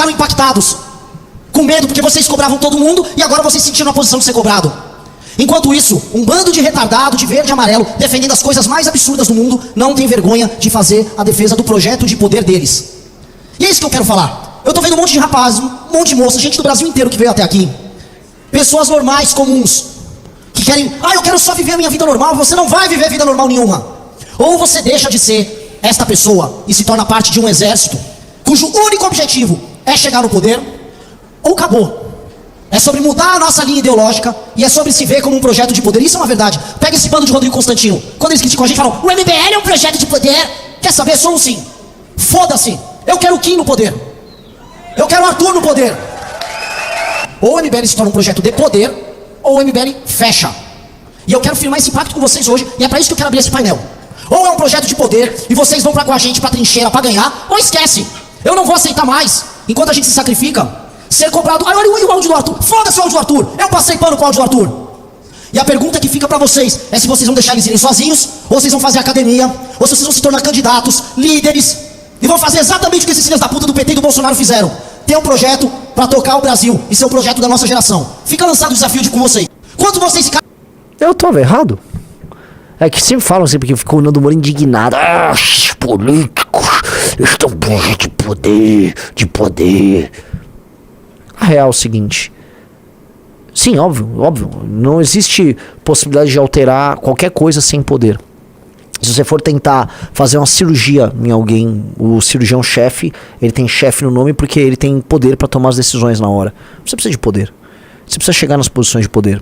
ficaram impactados, com medo, porque vocês cobravam todo mundo e agora vocês se sentiram na posição de ser cobrado. Enquanto isso, um bando de retardado, de verde e amarelo, defendendo as coisas mais absurdas do mundo, não tem vergonha de fazer a defesa do projeto de poder deles. E é isso que eu quero falar. Eu tô vendo um monte de rapazes, um monte de moças, gente do Brasil inteiro que veio até aqui. Pessoas normais, comuns, que querem, eu quero só viver a minha vida normal. Você não vai viver vida normal nenhuma. Ou você deixa de ser esta pessoa e se torna parte de um exército, cujo único objetivo é chegar no poder, ou acabou. É sobre mudar a nossa linha ideológica e é sobre se ver como um projeto de poder. Isso é uma verdade. Pega esse bando de Rodrigo Constantino. Quando eles criticam a gente, falam, o MBL é um projeto de poder. Quer saber? Sou um sim. Foda-se. Eu quero o Kim no poder. Eu quero o Arthur no poder. Ou o MBL se torna um projeto de poder, ou o MBL fecha. E eu quero firmar esse pacto com vocês hoje, e é pra isso que eu quero abrir esse painel. Ou é um projeto de poder, e vocês vão com a gente pra trincheira pra ganhar, ou esquece. Eu não vou aceitar mais, enquanto a gente se sacrifica, ser cobrado. Olha o áudio do Arthur. Foda-se o áudio do Arthur. Eu passei pano com o áudio do Arthur. E a pergunta que fica pra vocês é se vocês vão deixar eles irem sozinhos, ou vocês vão fazer academia, ou se vocês vão se tornar candidatos, líderes, e vão fazer exatamente o que esses filhos da puta do PT e do Bolsonaro fizeram. Ter um projeto pra tocar o Brasil e ser um projeto da nossa geração. Fica lançado o desafio de com vocês. Quanto vocês ficarem... Eu tava errado? É que sempre falam sempre que ficou o Nando Moura indignado. Esses políticos estão de poder, de poder. A real é o seguinte. Sim, óbvio. Não existe possibilidade de alterar qualquer coisa sem poder. Se você for tentar fazer uma cirurgia em alguém, o cirurgião-chefe, ele tem chefe no nome porque ele tem poder para tomar as decisões na hora. Você precisa de poder. Você precisa chegar nas posições de poder.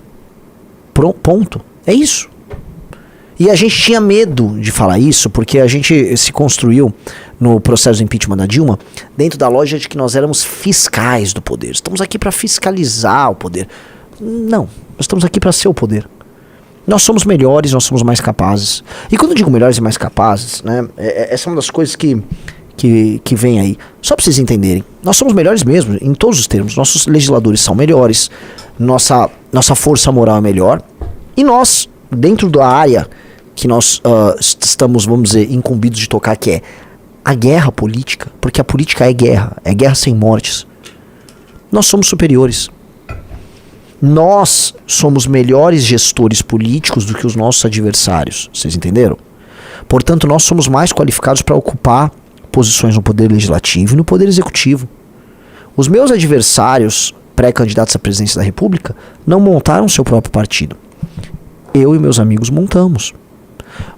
Ponto. É isso. E a gente tinha medo de falar isso porque a gente se construiu no processo de impeachment da Dilma dentro da lógica de que nós éramos fiscais do poder. Estamos aqui para fiscalizar o poder. Não, nós estamos aqui para ser o poder. Nós somos melhores, nós somos mais capazes. E quando eu digo melhores e mais capazes, né, essa é uma das coisas que vem aí. Só para vocês entenderem, nós somos melhores mesmo, em todos os termos. Nossos legisladores são melhores, nossa força moral é melhor. E nós, dentro da área que nós estamos, vamos dizer, incumbidos de tocar, que é a guerra política, porque a política é guerra sem mortes. Nós somos superiores. Nós somos melhores gestores políticos do que os nossos adversários. Vocês entenderam? Portanto, nós somos mais qualificados para ocupar posições no poder legislativo e no poder executivo. Os meus adversários, pré-candidatos à presidência da República, não montaram seu próprio partido. Eu e meus amigos montamos.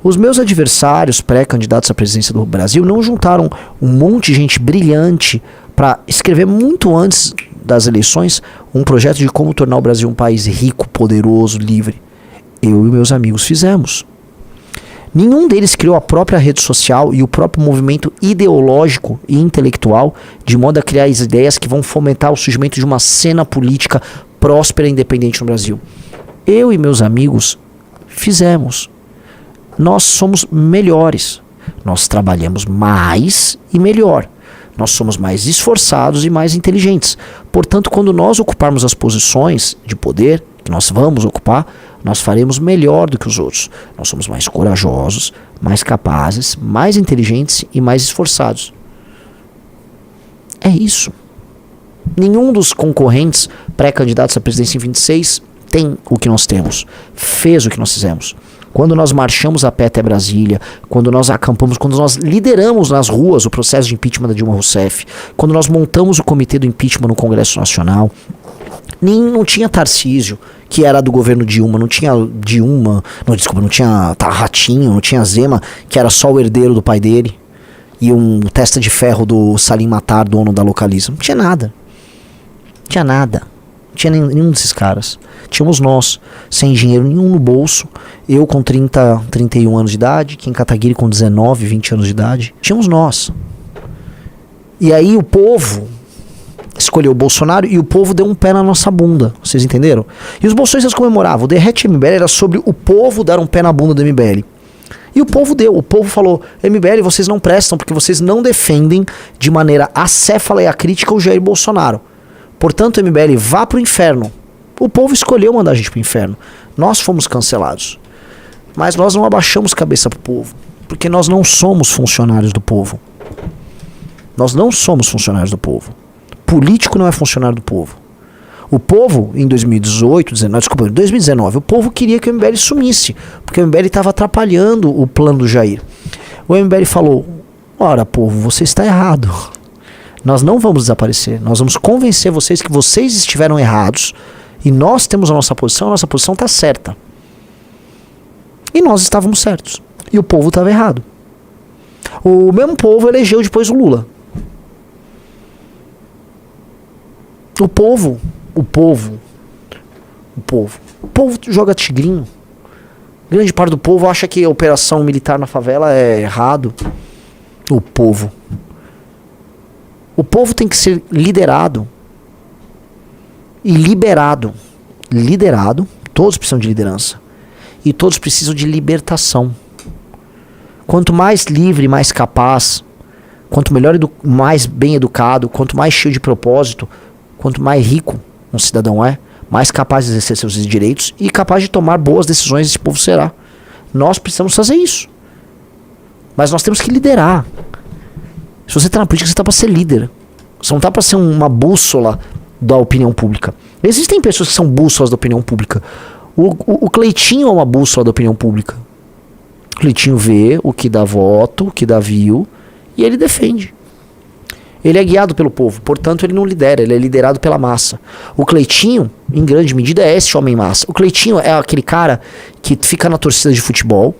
Os meus adversários, pré-candidatos à presidência do Brasil, não juntaram um monte de gente brilhante para escrever muito antes das eleições um projeto de como tornar o Brasil um país rico, poderoso, livre. Eu e meus amigos fizemos. Nenhum deles criou a própria rede social e o próprio movimento ideológico e intelectual de modo a criar as ideias que vão fomentar o surgimento de uma cena política próspera e independente no Brasil. Eu e meus amigos fizemos. Nós somos melhores. Nós trabalhamos mais e melhor. Nós somos mais esforçados e mais inteligentes. Portanto, quando nós ocuparmos as posições de poder, que nós vamos ocupar, nós faremos melhor do que os outros. Nós somos mais corajosos, mais capazes, mais inteligentes e mais esforçados. É isso. Nenhum dos concorrentes pré-candidatos à presidência em 26 tem o que nós temos. Fez o que nós fizemos. Quando nós marchamos a pé até Brasília, quando nós acampamos, quando nós lideramos nas ruas o processo de impeachment da Dilma Rousseff, quando nós montamos o comitê do impeachment no Congresso Nacional, não tinha Tarcísio, que era do governo Dilma, não tinha não tinha Ratinho, não tinha Zema, que era só o herdeiro do pai dele, e um testa de ferro do Salim Matar, dono da Localiza. Não tinha nada. Não tinha nada. Não tinha nenhum desses caras. Tínhamos nós, sem dinheiro nenhum no bolso, eu com 31 anos de idade, Kim Kataguiri com 19, 20 anos de idade. Tínhamos nós. E aí o povo escolheu o Bolsonaro e o povo deu um pé na nossa bunda. Vocês entenderam? E os bolsonistas comemoravam. O Derrete MBL era sobre o povo dar um pé na bunda do MBL. E o povo deu. O povo falou: MBL, vocês não prestam porque vocês não defendem de maneira acéfala e acrítica o Jair Bolsonaro. Portanto, MBL, vá pro inferno. O povo escolheu mandar a gente pro inferno. Nós fomos cancelados. Mas nós não abaixamos cabeça pro povo. Porque nós não somos funcionários do povo. Nós não somos funcionários do povo. político não é funcionário do povo. O povo, em 2019, o povo queria que o MBL sumisse, porque o MBL estava atrapalhando o plano do Jair. O MBL falou, ora, povo, você está errado. Nós não vamos desaparecer, nós vamos convencer vocês que vocês estiveram errados, e nós temos a nossa posição está certa. E nós estávamos certos, e o povo estava errado. O mesmo povo elegeu depois o Lula. O povo joga tigrinho. Grande parte do povo acha que a operação militar na favela é errado. O povo tem que ser liderado e liberado. Liderado, todos precisam de liderança. E todos precisam de libertação. Quanto mais livre, mais capaz, quanto melhor, mais bem educado, quanto mais cheio de propósito, quanto mais rico um cidadão é, mais capaz de exercer seus direitos e capaz de tomar boas decisões esse povo será. Nós precisamos fazer isso. Mas nós temos que liderar. Se você está na política, você está para ser líder. Você não está para ser uma bússola da opinião pública. Existem pessoas que são bússolas da opinião pública. O Cleitinho é uma bússola da opinião pública. O Cleitinho vê o que dá voto, o que dá view, e ele defende. Ele é guiado pelo povo, portanto ele não lidera, ele é liderado pela massa. O Cleitinho, em grande medida, é esse homem massa. O Cleitinho é aquele cara que fica na torcida de futebol,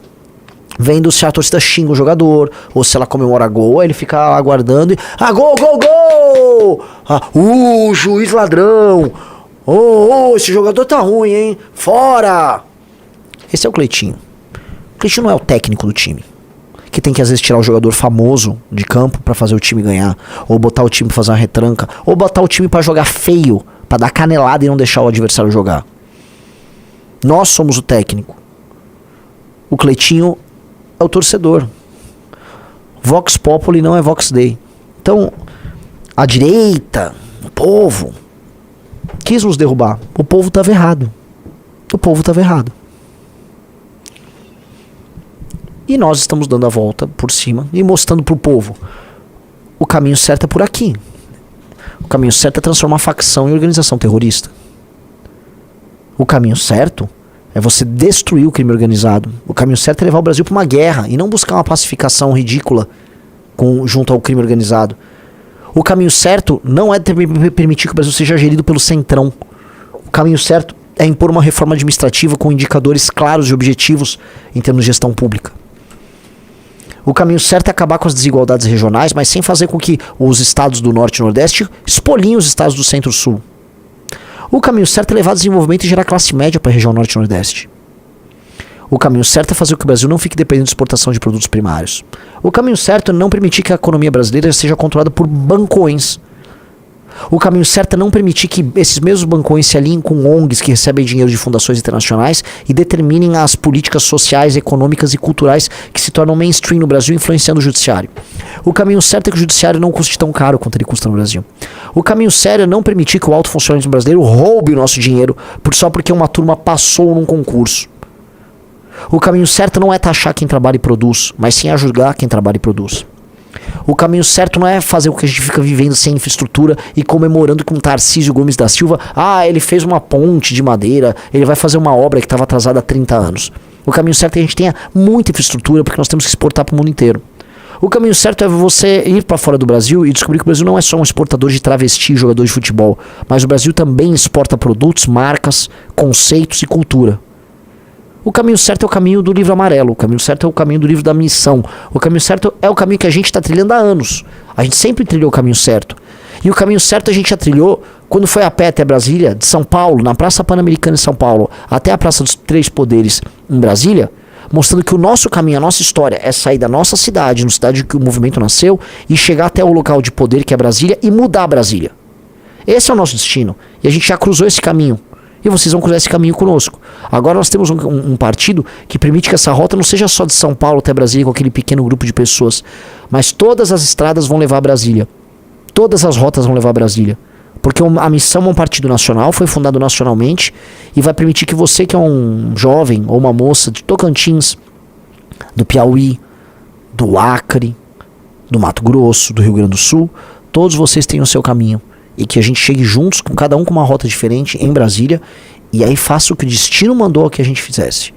vendo se a torcida xinga o jogador, ou se ela comemora gol, aí ele fica aguardando e... gol, gol, gol! Juiz ladrão! Esse jogador tá ruim, hein? Fora! Esse é o Cleitinho. O Cleitinho não é o técnico do time, que tem que às vezes tirar o jogador famoso de campo pra fazer o time ganhar, ou botar o time pra fazer uma retranca, ou botar o time pra jogar feio, pra dar canelada e não deixar o adversário jogar. Nós somos o técnico. O Cleitinho é o torcedor. Vox Populi não é Vox Dei. Então, a direita, o povo, quis nos derrubar. O povo estava errado. O povo estava errado. E nós estamos dando a volta por cima e mostrando pro povo: o caminho certo é por aqui. O caminho certo é transformar a facção em organização terrorista. O caminho certo é você destruir o crime organizado. O caminho certo é levar o Brasil para uma guerra e não buscar uma pacificação ridícula junto ao crime organizado. O caminho certo não é permitir que o Brasil seja gerido pelo centrão. O caminho certo é impor uma reforma administrativa com indicadores claros e objetivos em termos de gestão pública. O caminho certo é acabar com as desigualdades regionais, mas sem fazer com que os estados do Norte e Nordeste expoliem os estados do Centro-Sul. O caminho certo é levar desenvolvimento e gerar classe média para a região Norte e Nordeste. O caminho certo é fazer com que o Brasil não fique dependendo de exportação de produtos primários. O caminho certo é não permitir que a economia brasileira seja controlada por bancões. O caminho certo é não permitir que esses mesmos bancões se alinhem com ONGs que recebem dinheiro de fundações internacionais e determinem as políticas sociais, econômicas e culturais que se tornam mainstream no Brasil, influenciando o judiciário. O caminho certo é que o judiciário não custe tão caro quanto ele custa no Brasil. O caminho sério é não permitir que o alto funcionalismo brasileiro roube o nosso dinheiro só porque uma turma passou num concurso. O caminho certo não é taxar quem trabalha e produz, mas sim ajudar quem trabalha e produz. O caminho certo não é fazer o que a gente fica vivendo sem infraestrutura e comemorando com Tarcísio Gomes da Silva: ele fez uma ponte de madeira, ele vai fazer uma obra que estava atrasada há 30 anos. O caminho certo é que a gente tenha muita infraestrutura, porque nós temos que exportar para o mundo inteiro. O caminho certo é você ir para fora do Brasil e descobrir que o Brasil não é só um exportador de travesti e jogador de futebol, mas o Brasil também exporta produtos, marcas, conceitos e cultura. O caminho certo é o caminho do livro amarelo. O caminho certo é o caminho do livro da missão. O caminho certo é o caminho que a gente está trilhando há anos. A gente sempre trilhou o caminho certo. E o caminho certo a gente já trilhou quando foi a pé até Brasília, de São Paulo, na Praça Pan-Americana em São Paulo, até a Praça dos Três Poderes em Brasília, mostrando que o nosso caminho, a nossa história é sair da nossa cidade, na cidade que o movimento nasceu, e chegar até o local de poder que é Brasília e mudar Brasília. Esse é o nosso destino. E a gente já cruzou esse caminho. E vocês vão cruzar esse caminho conosco. Agora nós temos um partido que permite que essa rota não seja só de São Paulo até Brasília com aquele pequeno grupo de pessoas, mas todas as estradas vão levar a Brasília. Todas as rotas vão levar a Brasília. Porque a missão é um partido nacional, foi fundado nacionalmente e vai permitir que você, que é um jovem ou uma moça de Tocantins, do Piauí, do Acre, do Mato Grosso, do Rio Grande do Sul, todos vocês têm o seu caminho. e que a gente chegue juntos, com cada um com uma rota diferente em Brasília, e aí faça o que o destino mandou que a gente fizesse.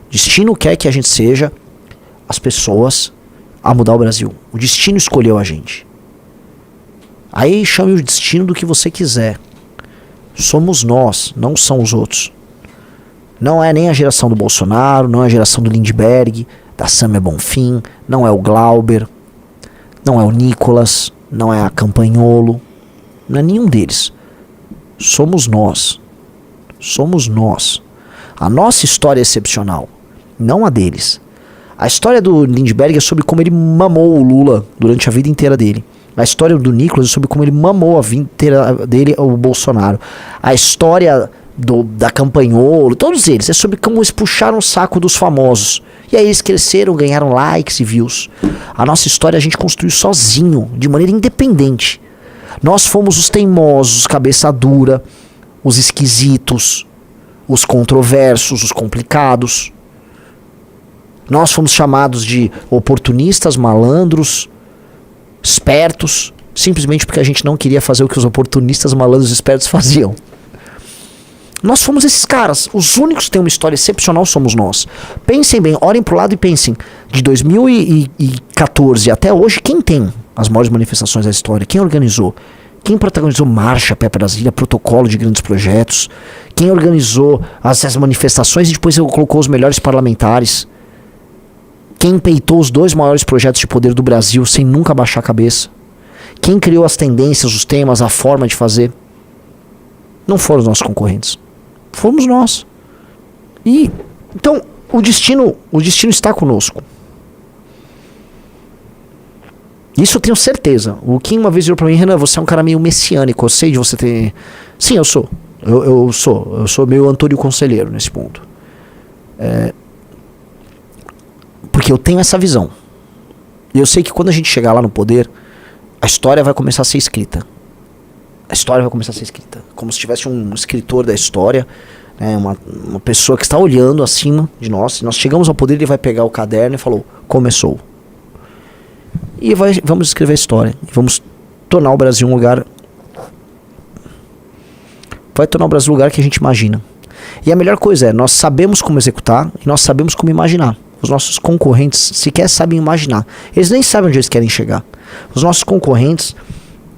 O destino quer que a gente seja as pessoas a mudar o Brasil. O destino escolheu a gente. Aí chame o destino do que você quiser. Somos nós, não são os outros. Não é nem a geração do Bolsonaro, não é a geração do Lindbergh, da Samia Bonfim, não é o Glauber, não é o Nicolas, não é a Campagnolo, não é nenhum deles. Somos nós. Somos nós. A nossa história é excepcional, não a deles. A história do Lindbergh é sobre como ele mamou o Lula durante a vida inteira dele. A história do Nicolas é sobre como ele mamou a vida inteira dele, o Bolsonaro. A história da Campagnolo, todos eles, é sobre como eles puxaram o saco dos famosos. E aí eles cresceram, ganharam likes e views. A nossa história a gente construiu sozinho, de maneira independente. Nós fomos os teimosos, os cabeça dura, os esquisitos, os controversos, os complicados. Nós fomos chamados de oportunistas, malandros, espertos, simplesmente porque a gente não queria fazer o que os oportunistas, malandros e espertos faziam. Nós fomos esses caras. Os únicos que têm uma história excepcional somos nós. Pensem bem, olhem pro lado e pensem. De 2014 até hoje, quem tem as maiores manifestações da história? Quem organizou? Quem protagonizou marcha Pé Brasília, protocolo de grandes projetos? Quem organizou as manifestações e depois colocou os melhores parlamentares? Quem peitou os 2 maiores projetos de poder do Brasil sem nunca baixar a cabeça? Quem criou as tendências, os temas, a forma de fazer? Não foram os nossos concorrentes. Fomos nós. E então o destino está conosco. Isso eu tenho certeza. O Kim uma vez virou pra mim: Renan, você é um cara meio messiânico. Eu sei de você ter... Sim, eu sou. Eu sou meio Antônio Conselheiro nesse ponto. Porque eu tenho essa visão. E eu sei que quando a gente chegar lá no poder, a história vai começar a ser escrita. A história vai começar a ser escrita. Como se tivesse um escritor da história, né, uma pessoa que está olhando acima de nós. Se nós chegamos ao poder, ele vai pegar o caderno e falou: começou. E vamos escrever a história. E vamos tornar o Brasil um lugar... Vai tornar o Brasil um lugar que a gente imagina. E a melhor coisa é, nós sabemos como executar e nós sabemos como imaginar. Os nossos concorrentes sequer sabem imaginar. Eles nem sabem onde eles querem chegar. Os nossos concorrentes,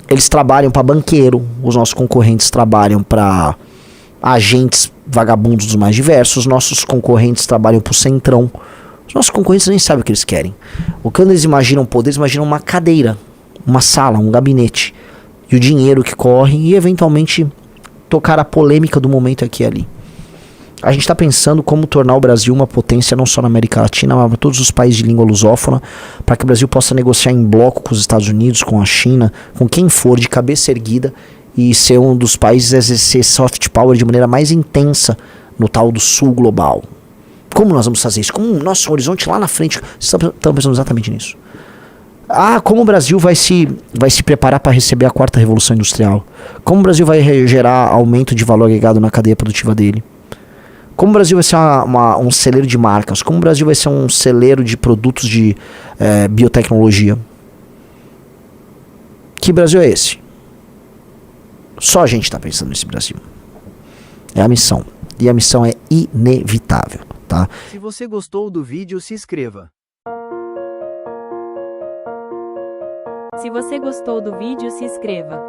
eles trabalham para banqueiro. Os nossos concorrentes trabalham para agentes vagabundos dos mais diversos. Os nossos concorrentes trabalham para o centrão. Os nossos concorrentes nem sabem o que eles querem. Quando eles imaginam poder, eles imaginam uma cadeira, uma sala, um gabinete. E o dinheiro que corre e eventualmente tocar a polêmica do momento aqui e ali. A gente está pensando como tornar o Brasil uma potência não só na América Latina, mas para todos os países de língua lusófona, para que o Brasil possa negociar em bloco com os Estados Unidos, com a China, com quem for, de cabeça erguida, e ser um dos países a exercer soft power de maneira mais intensa no tal do sul global. Como nós vamos fazer isso? Como o nosso horizonte lá na frente, estamos pensando exatamente nisso. Como o Brasil vai se preparar para receber a 4ª Revolução Industrial? Como o Brasil vai gerar aumento de valor agregado na cadeia produtiva dele? Como o Brasil vai ser um celeiro de marcas? Como o Brasil vai ser um celeiro de produtos de biotecnologia? Que Brasil é esse? Só a gente está pensando nesse Brasil. É a missão. E a missão é inevitável, tá? Se você gostou do vídeo, se inscreva. Se você gostou do vídeo, se inscreva.